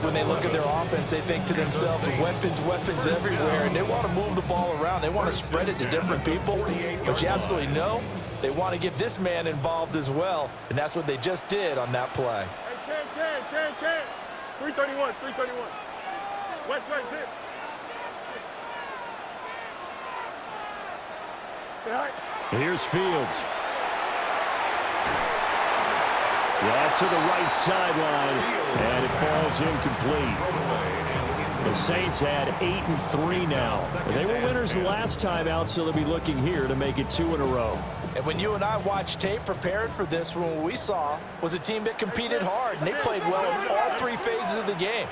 When they look at their offense, they think to themselves, weapons, weapons everywhere, and they want to move the ball around. They want to spread it to different people, but you absolutely know they want to get this man involved as well, and that's what they just did on that play. Hey, Ken. 331. West right, hit. Here's Fields. Yeah, to the right sideline, and it falls incomplete. The Saints had 8-3 now. They were winners the last time out, so they'll be looking here to make it 2 in a row. And when you and I watched tape prepared for this, what we saw was a team that competed hard, and they played well in all 3 phases of the game.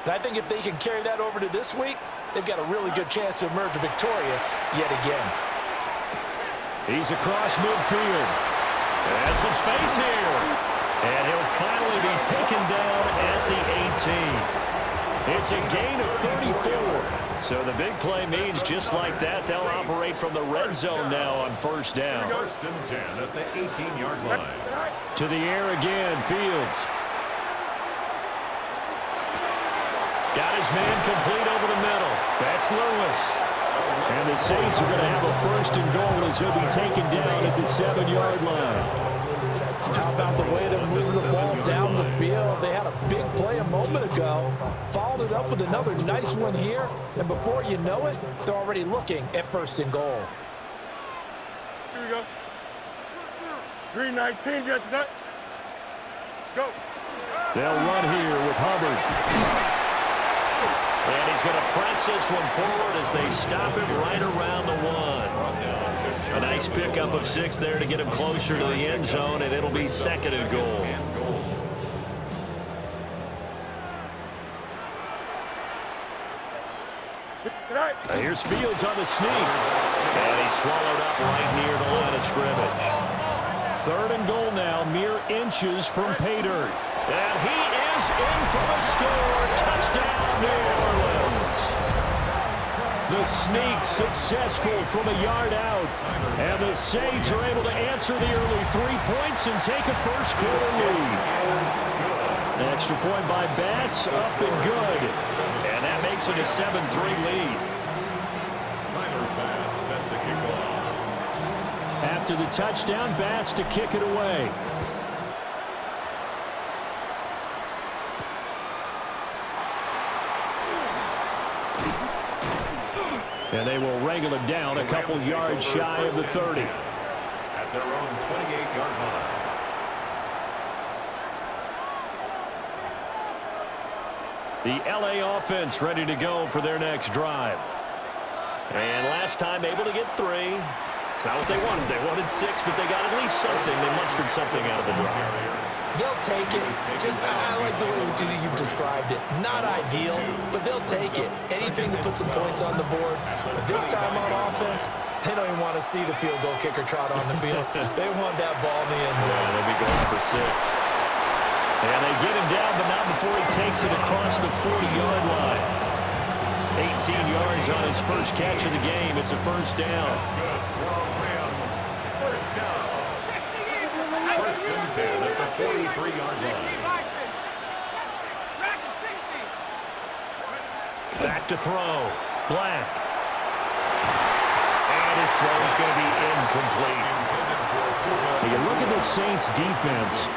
And I think if they can carry that over to this week, they've got a really good chance to emerge victorious yet again. He's across midfield. And some space here. And he'll finally be taken down at the 18. It's a gain of 34. So the big play means just like that, they'll operate from the red zone now on first down. First and 10 at the 18-yard line. To the air again, Fields. Got his man complete over the middle. That's Lewis. And the Saints are going to have a first and goal as he'll be taken down at the 7-yard line. How about the way to move the ball down the field? They had a big play a moment ago, followed it up with another nice one here, and before you know it, they're already looking at first and goal. Here we go. Green 19, get to that. Go. They'll run here with Hubbard. And he's going to press this one forward as they stop him right around the 1. A nice pickup of 6 there to get him closer to the end zone, and it'll be 2nd and goal. Here's Fields on the sneak. And he's swallowed up right near the line of scrimmage. 3rd and goal now, mere inches from pay dirt. And he is in for the score. Touchdown, New Orleans. The sneak successful from a yard out. And the Saints are able to answer the early 3 points and take a first-quarter lead. An extra point by Bass, up and good. And that makes it a 7-3 lead. Tyler Bass set to kick off. After the touchdown, Bass to kick it away. And they will wrangle it down a couple yards shy of the 30. At their own 28-yard line. The LA offense ready to go for their next drive. And last time able to get 3. It's not what they wanted. They wanted 6, but they got at least something. They mustered something out of the drive. They'll take it. I like the way you've described it. Not ideal, but they'll take it. Anything to put some points on the board. But this time on offense, they don't even want to see the field goal kicker trot on the field. They want that ball in the end zone. Yeah, they'll be going for 6. And they get him down, but not before he takes it across the 40-yard line. 18 yards on his first catch of the game. It's a first down. First down. First and 10 at the 43-yard line. Back to throw. Black. And his throw is going to be incomplete. You look at the Saints defense.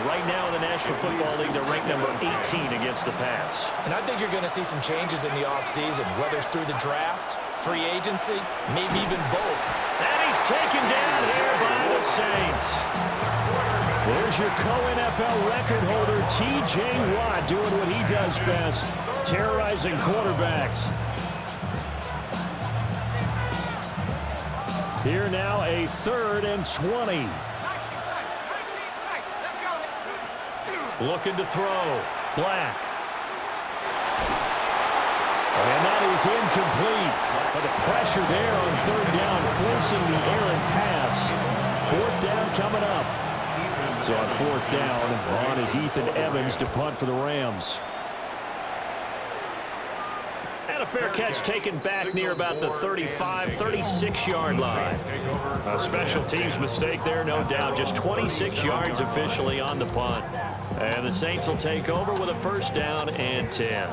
Right now in the National Football League, they're ranked number 18 against the pass. And I think you're going to see some changes in the offseason, whether it's through the draft, free agency, maybe even both. And he's taken down here by the Saints. There's your co-NFL record holder, T.J. Watt, doing what he does best, terrorizing quarterbacks. Here now, a 3rd and 20. Looking to throw. Black. And that is incomplete. But the pressure there on 3rd down, forcing the errant pass. 4th down coming up. So on 4th down, on is Ethan Evans to punt for the Rams. And got a fair catch taken back near about the 35, 36-yard line. A special teams mistake there, no doubt. Just 26 yards officially on the punt. And the Saints will take over with a first down and 10.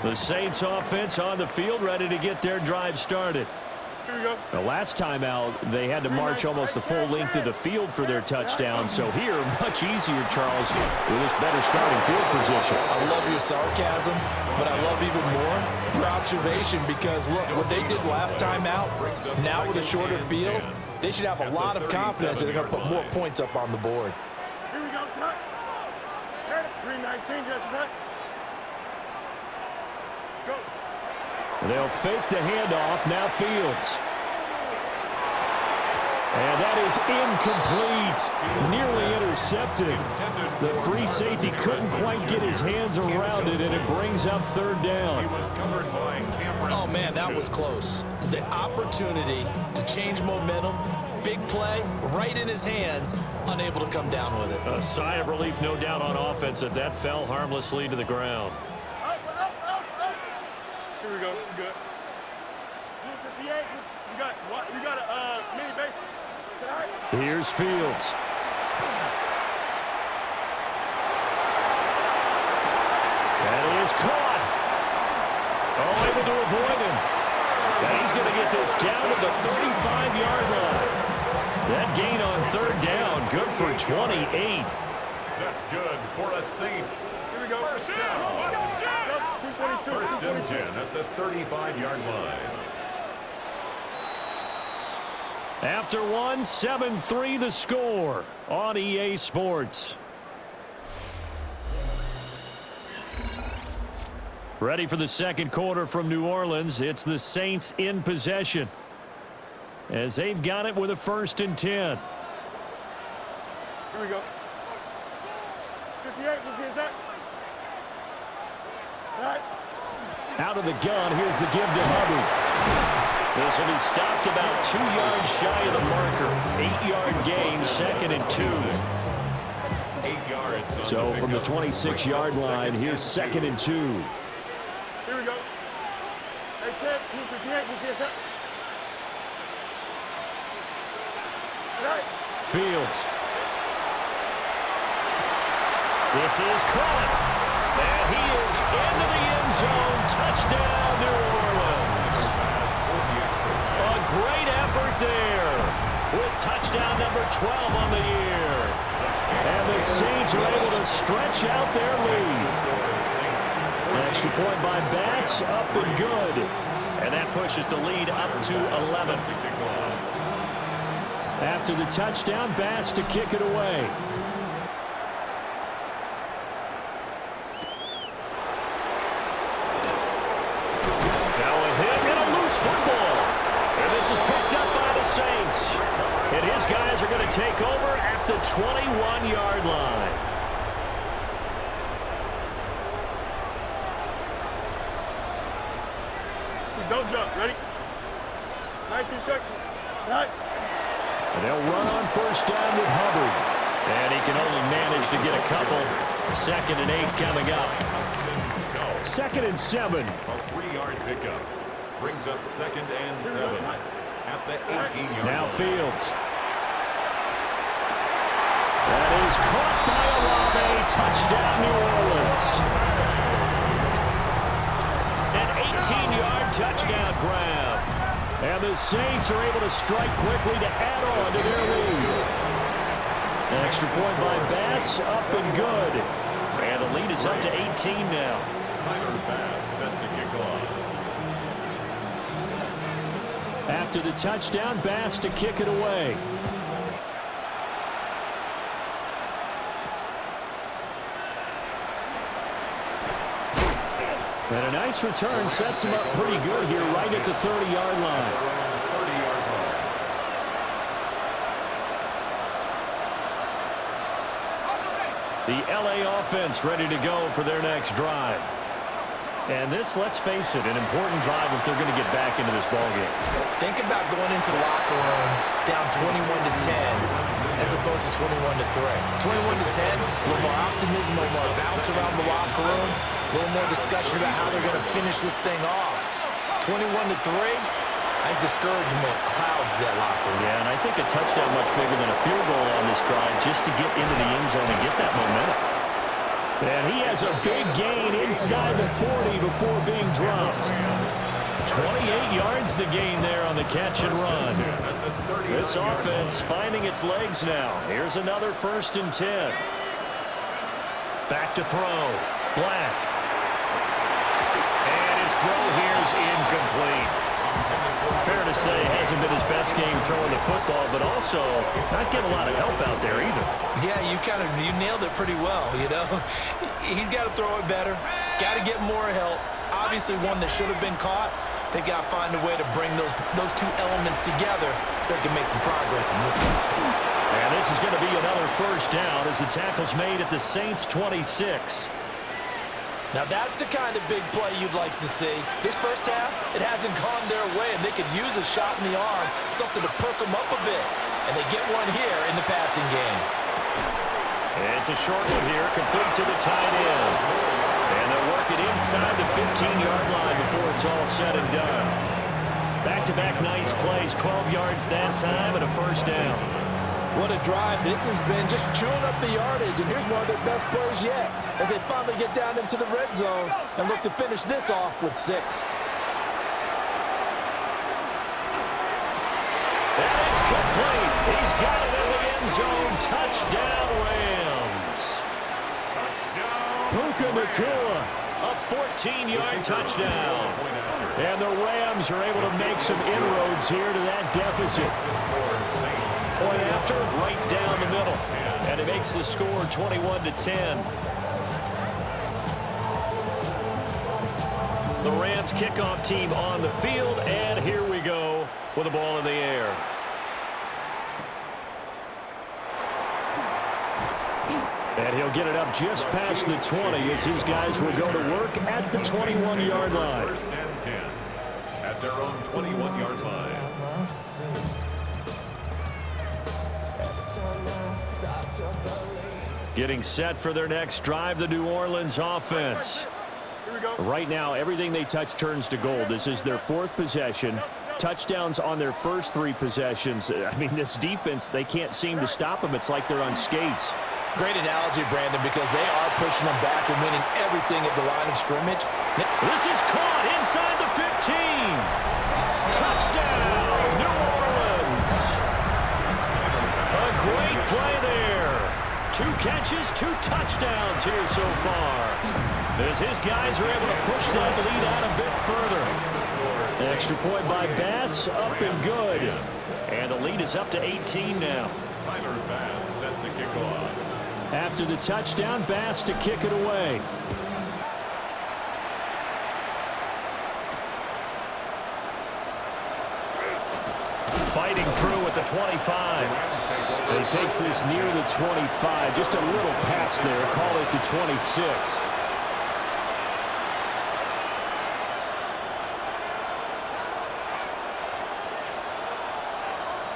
The Saints offense on the field, ready to get their drive started. Here we go. The last time out, they had to march almost the full length of the field for their touchdown. So here, much easier, Charles, with this better starting field position. I love your sarcasm, but I love even more your observation because, look, what they did last time out, now with a shorter field, they should have a lot of confidence that they're going to put more points up on the board. Here we go, Scott. 319, just a Go. They'll fake the handoff. Now Fields. And that is incomplete. Nearly intercepted. The free safety couldn't quite get his hands around it, and it brings up third down. Oh, man, that was close. The opportunity to change momentum, big play, right in his hands, unable to come down with it. A sigh of relief, no doubt, on offense that that fell harmlessly to the ground. Here we go. Good. 58. You got a mini base. Here's Fields. That is caught. Oh, able to avoid him. And he's going to get this down to the 35-yard line. That gain on third down, good for 28. That's good for the Saints. Here we go. First down. 222. First and 10 at the 35-yard line. After one, 7-3 the score on EA Sports. Ready for the second quarter from New Orleans. It's the Saints in possession as they've got it with a first and 10. Here we go. 58, here's that. Right. Out of the gun, here's the give to Hubbard. This will be stopped about 2 yards shy of the marker. 8-yard gain, second and 2. 8 yards. So from the 26-yard line, here's second and 2. Here we go. Hey, Ted, 58, here's that. Right. Fields. This is caught. And he is into the end zone. Touchdown, New Orleans. A great effort there with touchdown number 12 on the year. And the Saints are able to stretch out their lead. Extra point by Bass, up and good. And that pushes the lead up to 11. After the touchdown, Bass to kick it away. Football. And this is picked up by the Saints. And his guys are going to take over at the 21-yard line. Don't jump. Ready? 19 seconds. Right. And they'll run on first down with Hubbard. And he can only manage to get a couple. Second and 8 coming up. Second and 7. A 3-yard pickup. Brings up second and 7 at the 18-yard Now line. Fields. That is caught by Olave. Touchdown, New Orleans. An 18-yard touchdown grab. And the Saints are able to strike quickly to add on to their lead. Extra point by Bass, up and good. And the lead is up to 18 now. Tyler Bass set to kick off. After the touchdown, Bass to kick it away. And a nice return sets him up pretty good here right at the 30-yard line. The LA offense ready to go for their next drive. And this, let's face it, an important drive if they're going to get back into this ballgame. Think about going into the locker room down 21-10 as opposed to 21-3. 21-10, a little more optimism, a little more bounce around the locker room, a little more discussion about how they're going to finish this thing off. 21-3, I think discouragement clouds that locker room. Yeah, and I think a touchdown much bigger than a field goal on this drive just to get into the end zone and get that momentum. And he has a big gain inside the 40 before being dropped. 28 yards the gain there on the catch and run. This offense finding its legs now. Here's another 1st and 10. Back to throw. Black. And his throw here is incomplete. Fair to say, hasn't been his best game throwing the football, but also not getting a lot of help out there either. Yeah, you nailed it pretty well, you know. He's got to throw it better, got to get more help. Obviously one that should have been caught. They got to find a way to bring those two elements together so they can make some progress in this one. And this is going to be another 1st down as the tackle's made at the Saints 26. Now that's the kind of big play you'd like to see. This first half, it hasn't gone their way, and they could use a shot in the arm, something to perk them up a bit. And they get one here in the passing game. It's a short one here, complete to the tight end. And they'll work it inside the 15-yard line before it's all said and done. Back-to-back nice plays, 12 yards that time and a 1st down. What a drive this has been, just chewing up the yardage, and here's one of their best plays yet as they finally get down into the red zone and look to finish this off with 6. And it's complete. He's got it in the end zone. Touchdown, Rams. Touchdown. Puka Nacua, a 14-yard touchdown. And the Rams are able to make some inroads here to that deficit. Point after, right down the middle. And it makes the score 21-10. The Rams kickoff team on the field, and here we go with the ball in the air. And he'll get it up just past the 20 as his guys will go to work at the 21-yard line. 1st and 10 at their own 21-yard line. Getting set for their next drive, the New Orleans offense. Right now, everything they touch turns to gold. This is their 4th possession. Touchdowns on their first 3 possessions. I mean, this defense, they can't seem to stop them. It's like they're on skates. Great analogy, Brandon, because they are pushing them back and winning everything at the line of scrimmage. This is caught inside the 15. Touchdown, New Orleans. A great play there. 2 catches, 2 touchdowns here so far. As his guys are able to push that lead out a bit further. An extra point by Bass, up and good. And the lead is up to 18 now. Tyler Bass set to kick off. After the touchdown, Bass to kick it away. Fighting through at the 25. He takes this near the 25. Just a little pass there. Call it the 26.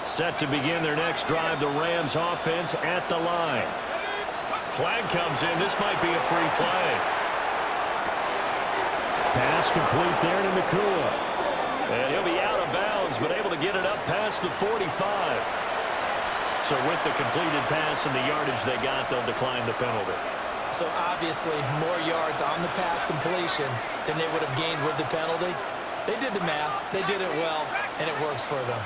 Set to begin their next drive, the Rams offense at the line. Flag comes in. This might be a free play. Pass complete there to Nacua. And he'll be out of bounds, but able to get it up past the 45. So with the completed pass and the yardage they got, they'll decline the penalty. So obviously more yards on the pass completion than they would have gained with the penalty. They did the math. They did it well, and it works for them.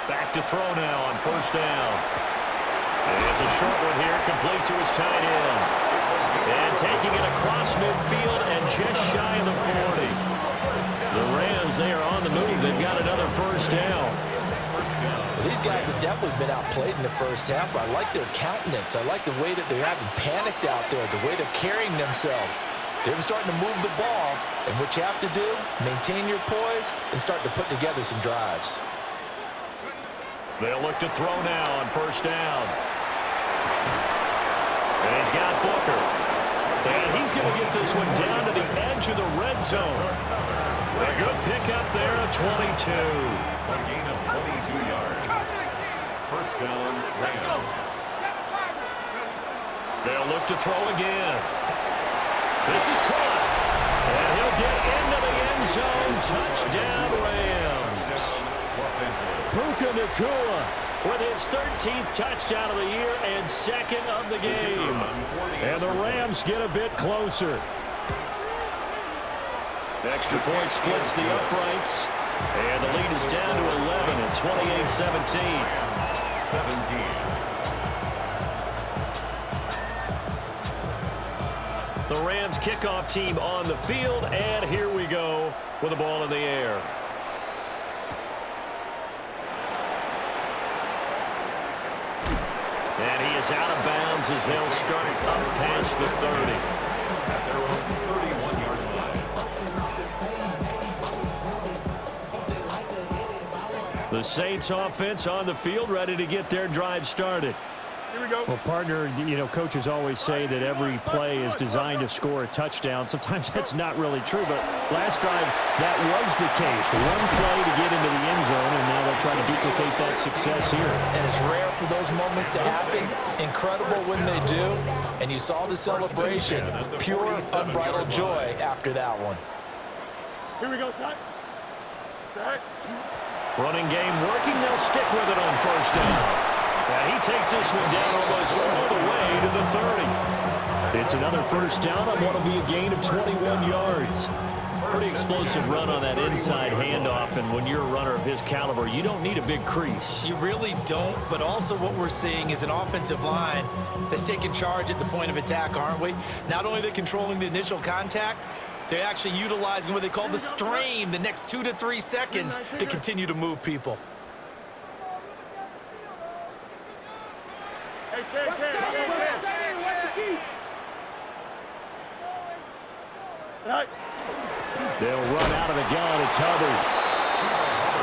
Back to throw now on 1st down. And it's a short one here, complete to his tight end. And taking it across midfield and just shy of the 40. The Rams, they are on the move. They've got another 1st down. These guys have definitely been outplayed in the first half, but I like their countenance. I like the way that they're having panicked out there, the way they're carrying themselves. They're starting to move the ball, and what you have to do, maintain your poise and start to put together some drives. They'll look to throw now on 1st down. And he's got Booker. And he's going to this one down to the edge of the red zone. A good pickup there of 22. A gain of 22 yards. First down, Rams. They'll look to throw again. This is caught. And he'll get into the end zone. Touchdown, Rams. Los Angeles. Puka Nacua with his 13th touchdown of the year and second of the game. And the Rams get a bit closer. Extra point splits the uprights. And the lead is down to 11 at 28-17. 17. The Rams kickoff team on the field, and here we go with the ball in the air. And he is out of bounds as they'll start up past the 30. At their own 31-yard line. The Saints offense on the field, ready to get their drive started. Here we go. Well, partner, you know, coaches always say that every play is designed to score a touchdown. Sometimes that's not really true, but last drive, that was the case. One play to get into the end zone, and now they'll try to duplicate that success here. And it's rare for those moments to happen. Incredible when they do. And you saw the celebration. Pure, unbridled joy after that one. Here we go, Set. Set. Running game working. They'll stick with it on first down. And he takes this one down almost all the way to the 30. It's another first down on what will be a gain of 21 yards. Pretty explosive run on that inside handoff, and when you're a runner of his caliber, you don't need a big crease. You really don't, but also what we're seeing is an offensive line that's taking charge at the point of attack, aren't we? Not only are they controlling the initial contact, they're actually utilizing what they call the strain, the next 2 to 3 seconds, to continue to move people. Hey, Ken. Right. They'll run out of the gun. It's Hubbard.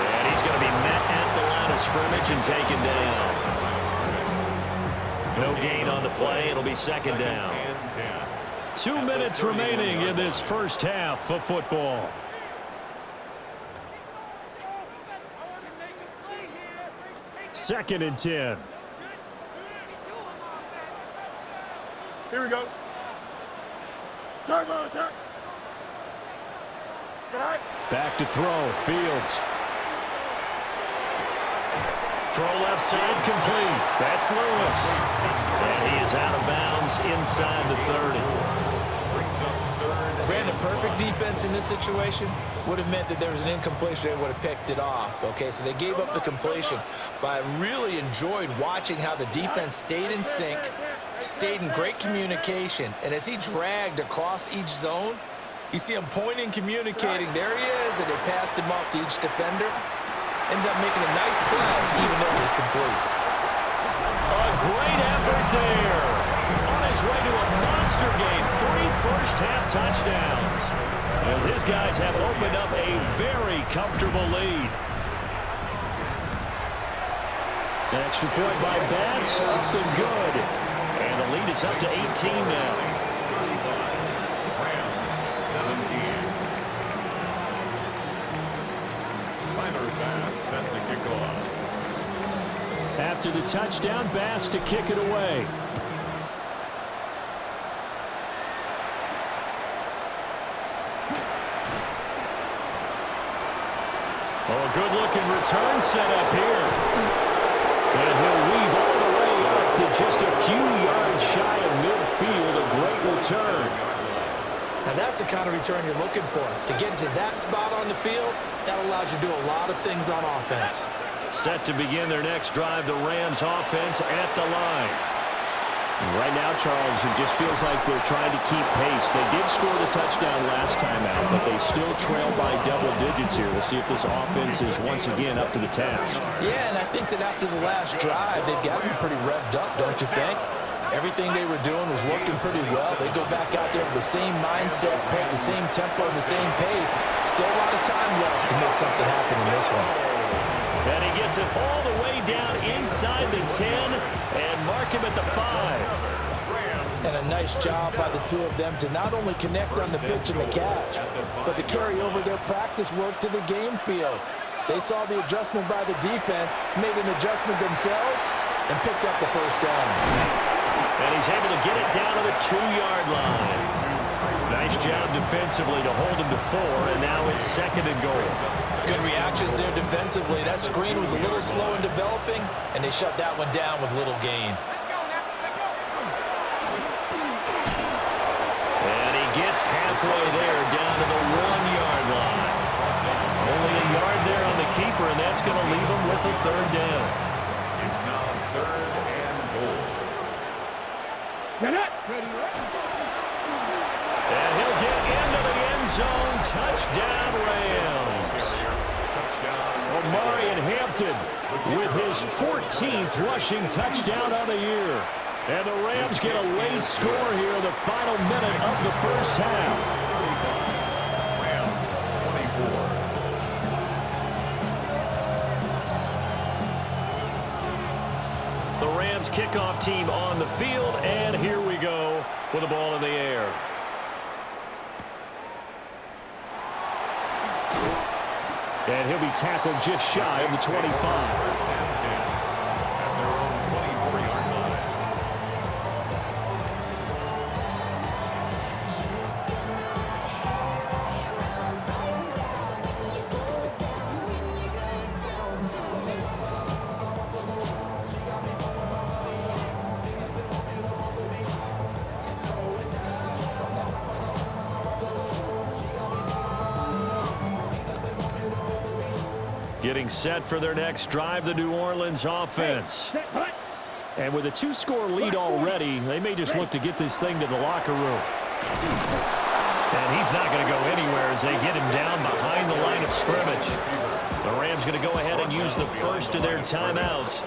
And he's going to be met at the line of scrimmage and taken down. No gain on the play. It'll be second down. 2 minutes remaining in this first half of football. Second and 10. Here we go. Turbo, sir. Back to throw. Fields. Throw left side complete. That's Lewis. And he is out of bounds inside the 30. Brandon, perfect defense in this situation would have meant that there was an incompletion. They would have picked it off. Okay, so they gave up the completion. But I really enjoyed watching how the defense stayed in sync, stayed in great communication. And as he dragged across each zone, you see him pointing, communicating. There he is, and they passed him off to each defender. Ended up making a nice play, even though it was complete. A great effort there. On his way to a monster game. 3 first-half touchdowns. As his guys have opened up a very comfortable lead. An extra point by Bass, up and good. And the lead is up to 18 now. After the touchdown, Bass to kick it away. Oh, a good-looking return set up here. And he'll weave all the way up to just a few yards shy of midfield. A great return. Now that's the kind of return you're looking for. To get to that spot on the field, that allows you to do a lot of things on offense. Set to begin their next drive, the Rams offense at the line. Right now, Charles, it just feels like they're trying to keep pace. They did score the touchdown last time out, but they still trail by double digits here. We'll see if this offense is once again up to the task. Yeah, and I think that after the last drive, they've got to be pretty revved up, don't you think? Everything they were doing was working pretty well. They go back out there with the same mindset, the same tempo, the same pace. Still a lot of time left to make something happen in this one. And he gets it all the way down inside the 10 and mark him at the 5. And a nice job by the two of them to not only connect on the pitch and the catch, but to carry over their practice work to the game field. They saw the adjustment by the defense, made an adjustment themselves, and picked up the first down. And he's able to get it down to the 2-yard line. Nice job defensively to hold him to 4, and now it's 2nd and goal. Good reactions there defensively. That screen was a little slow in developing, and they shut that one down with little gain. And he gets halfway there down to the 1-yard line. Only a yard there on the keeper, and that's going to leave him with a 3rd down. It's now 3rd and goal. And he'll get into the end zone. Touchdown, Rams. Omarion Hampton with his 14th rushing touchdown of the year. And the Rams get a late score here in the final minute of the first half. Rams 24. The Rams kickoff team on the field, and here we go with the ball in the air. And he'll be tackled just shy of the 25. First and 10 at their own 24-yard line. Getting set for their next drive, the New Orleans offense. And with a 2-score lead already, they may just look to get this thing to the locker room. And he's not going to go anywhere as they get him down behind the line of scrimmage. The Rams going to go ahead and use the first of their timeouts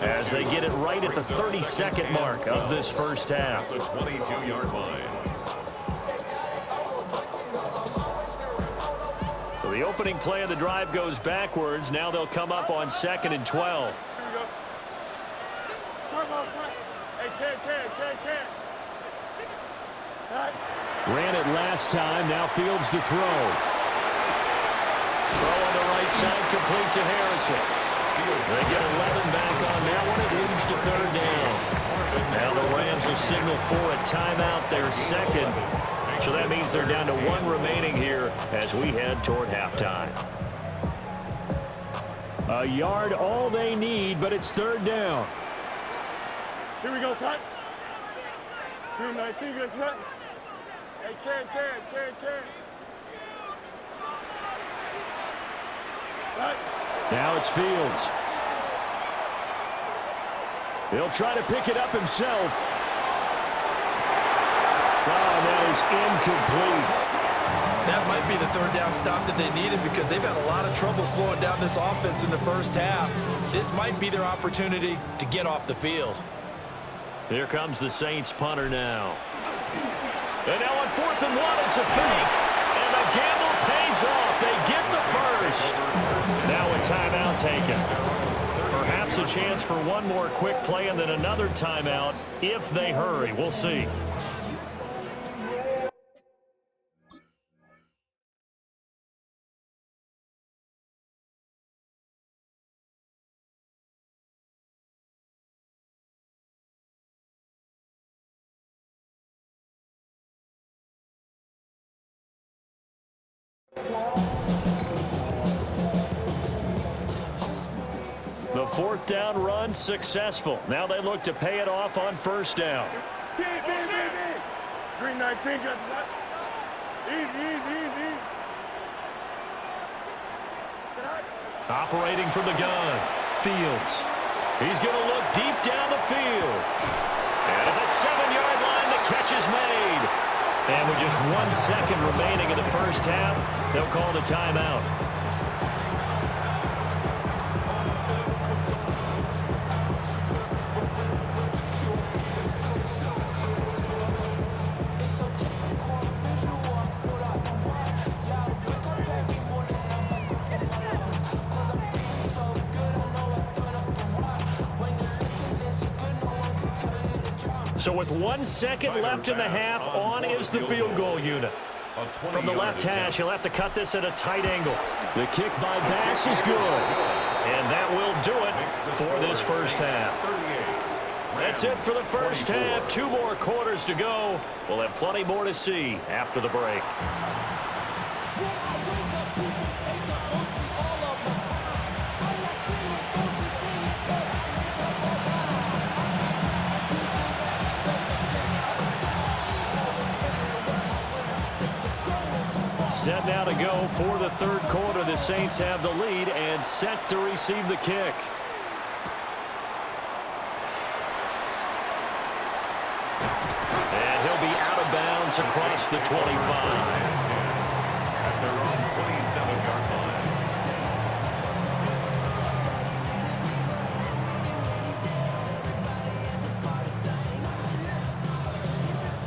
as they get it right at the 32nd mark of this first half. The 22-yard line. So the opening play of the drive goes backwards. Now they'll come up on 2nd and 12. Ran it last time. Now Fields to throw. Throw on the right side, complete to Harrison. They get 11 back on that one. It leads to 3rd down. Now the Rams will signal for a timeout, their 2nd. So that means they're down to 1 remaining here as we head toward halftime. A yard all they need, but it's 3rd down. Here we go, son. Here 19, good son. Hey, Ken. Right. Now it's Fields. He'll try to pick it up himself. Oh, that is incomplete. That might be the 3rd down stop that they needed because they've had a lot of trouble slowing down this offense in the first half. This might be their opportunity to get off the field. Here comes the Saints punter now. And now on 4th and 1, it's a fake. And the gamble pays off. They get the first. Now a timeout taken. Perhaps a chance for one more quick play and then another timeout if they hurry. We'll see. The 4th down run successful. Now they look to pay it off on 1st down. Green 19, just what? Easy. Operating from the gun, Fields. He's going to look deep down the field. And at the 7-yard line, the catch is made. And with just 1 second remaining in the first half, they'll call the timeout. So with 1 second left in the half, on is the field goal unit. From the left hash, he'll have to cut this at a tight angle. The kick by Bass is good. And that will do it for this first half. That's it for the first half. 2 more quarters to go. We'll have plenty more to see after the break. Set now to go for the third quarter. The Saints have the lead and set to receive the kick. And he'll be out of bounds across the 25. At their own 27-yard line.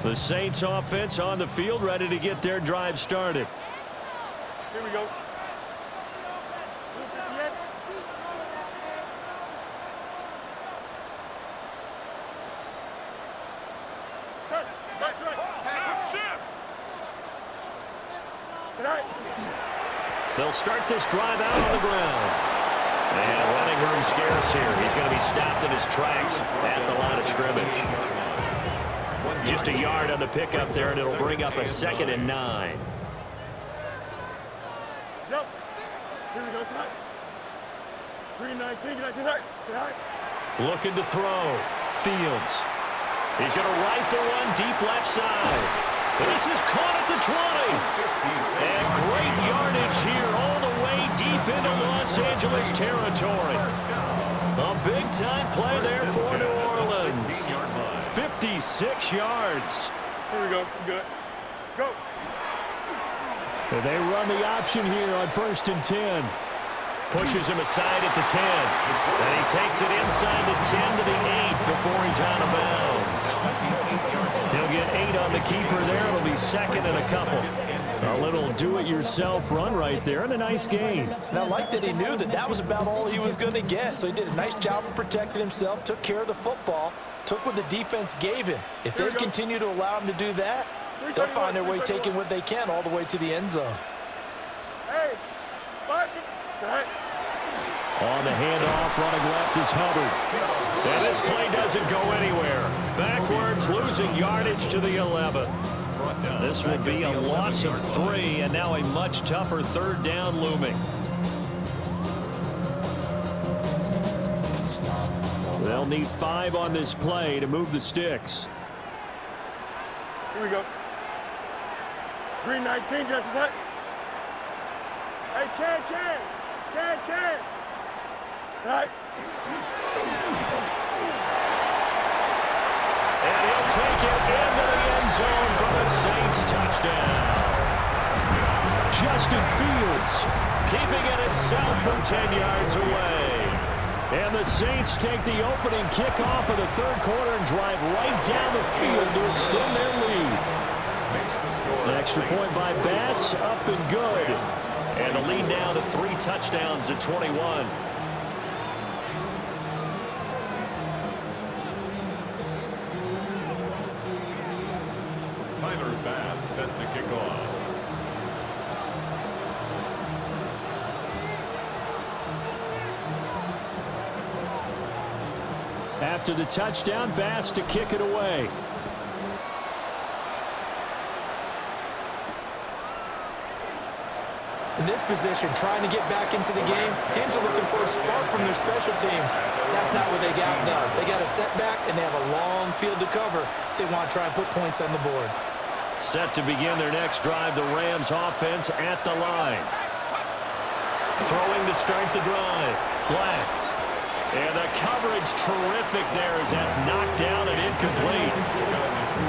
The Saints offense on the field, ready to get their drive started. Here we go. That's right. They'll start this drive out on the ground. And running room scarce here. He's going to be stopped in his tracks at the line of scrimmage. Just a yard on the pickup there, and it'll bring up a 2nd and 9. Yep. Here we go, Scott. 319, get out. Looking to throw. Fields. He's going to rifle one deep left side. This is caught at the 20. And great yardage here all the way deep into Los Angeles territory. A big-time play there for New Orleans. 56 yards. Here we go. Good. Go. They run the option here on 1st and 10. Pushes him aside at the 10. And he takes it inside the 10 to the 8 before he's out of bounds. He'll get 8 on the keeper there. It'll be 2nd and a couple. A little do-it-yourself run right there and a nice gain. And I like that he knew that that was about all he was going to get. So he did a nice job of protecting himself, took care of the football, took what the defense gave him. If they continue to allow him to do that, they'll find their way taking what they can all the way to the end zone. Hey, 5. On the handoff, running left is Hubbard. And this play doesn't go anywhere. Backwards, losing yardage to the 11. This will be a loss of 3, and now a much tougher 3rd down looming. They'll need 5 on this play to move the sticks. Here we go. 319, get out. Hey, Can. Right. And he'll take it into the end zone for the Saints touchdown. Justin Fields keeping it himself from 10 yards away. And the Saints take the opening kickoff of the 3rd quarter and drive right down the field to extend their lead. An extra point by Bass, up and good. And the lead now to 3 touchdowns at 21. Tyler Bass set to kick off. After the touchdown, Bass to kick it away. In this position, trying to get back into the game, teams are looking for a spark from their special teams. That's not what they got, though. They got a setback, and they have a long field to cover if they want to try and put points on the board. Set to begin their next drive, the Rams offense at the line. Throwing to start the drive. Black. And the coverage terrific there as that's knocked down and incomplete.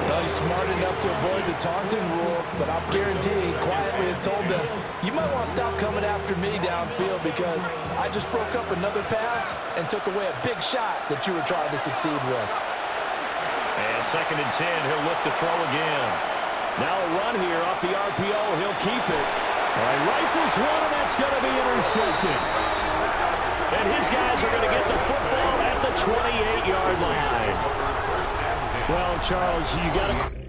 Well, he's smart enough to avoid the taunting rule, but I'm guaranteed he quietly has told them, you might want to stop coming after me downfield because I just broke up another pass and took away a big shot that you were trying to succeed with. And 2nd and 10, he'll look to throw again. Now a run here off the RPO. He'll keep it. All right, rifles one, and that's going to be intercepted. And his guys are going to get the football at the 28-yard line. Well, Charles, you got to...